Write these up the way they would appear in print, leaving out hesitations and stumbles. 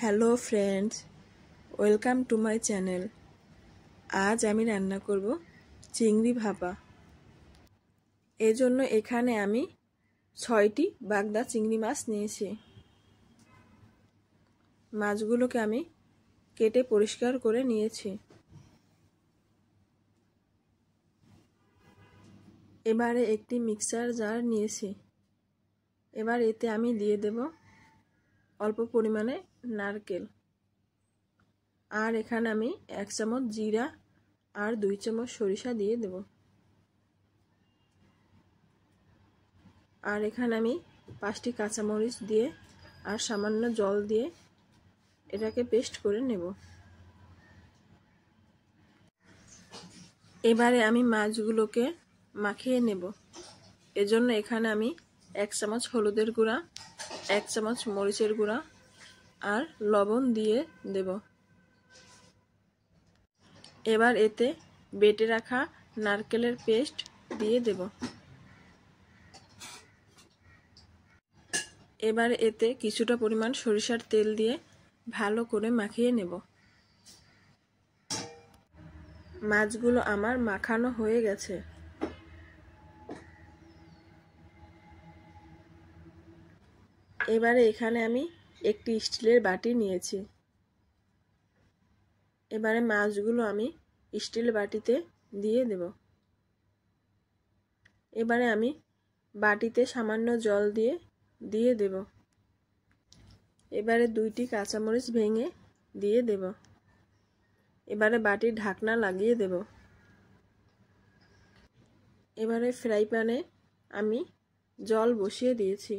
Hello friends, welcome to my channel. আজ আমি রান্না করব চিংড়ি ভাপা। এজন্য এখানে আমি 6টি বাগদা চিংড়ি মাছ নিয়েছি। মাছগুলোকে আমি কেটে পরিষ্কার করে নিয়েছি। এবারে একটি মিক্সার জার নিয়েছি। এবার এতে আমি দিয়ে দেব অল্প পরিমাণে নারকেল, আর এখানে আমি 1 চামচ জিরা আর 2 চামচ সরিষা দিয়ে দেব। আর এখানে আমি 5টি কাঁচামরিচ দিয়ে আর সামান্য জল দিয়ে এটাকে পেস্ট করে নেব। এবারে আমি মাছগুলোকে মাখিয়ে নেব। এজন্য এখানে আমি 1 চামচ হলুদের গুঁড়া, 1 চামচ মরিচের গুঁড়া আর লবণ দিয়ে দেব। এবার এতে বেটে রাখা নারকেলের পেস্ট দিয়ে দেব। এবার এতে কিছুটা পরিমাণ সরিষার তেল দিয়ে ভালো করে মাখিয়ে নেব। মাছগুলো আমার মাখানো হয়ে গেছে। এবারে এখানে আমি একটি স্টিলের বাটি নিয়েছি। এবারে মাছগুলো আমি স্টিল বাটিতে দিয়ে দেব। এবারে আমি বাটিতে সামান্য জল দিয়ে দেব। এবারে 2টি কাঁচামরিচ ভেঙে দিয়ে দেব। এবারে বাটির ঢাকনা লাগিয়ে দেব। এবারে ফ্রাই প্যানে আমি জল বসিয়ে দিয়েছি।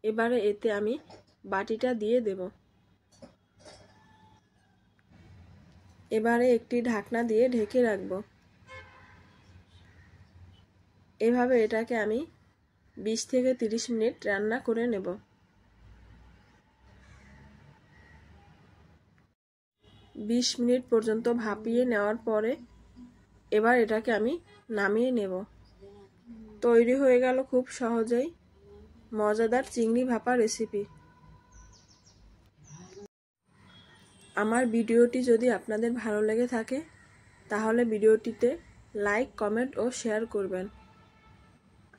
এবারে এতে আমি বাটিটা দিয়ে দেব। এবারে একটি ঢাকনা দিয়ে ঢেকে রাখব। এভাবে এটাকে আমি 20 থেকে 30 মিনিট রান্না করে নেব। 20 মিনিট পর্যন্ত ভাপিয়ে নেওয়ার পরে এবার এটাকে আমি নামিয়ে নেব। তৈরি হয়ে গেল খুব সহজেই মজাদার চিংড়ি ভাপা রেসিপি। আমার ভিডিওটি যদি আপনাদের ভালো লেগে থাকে তাহলে ভিডিওটিতে লাইক, কমেন্ট ও শেয়ার করবেন,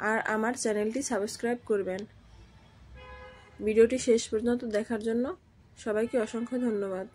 আর আমার চ্যানেলটি সাবস্ক্রাইব করবেন। ভিডিওটি শেষ পর্যন্ত দেখার জন্য সবাইকে অসংখ্য ধন্যবাদ।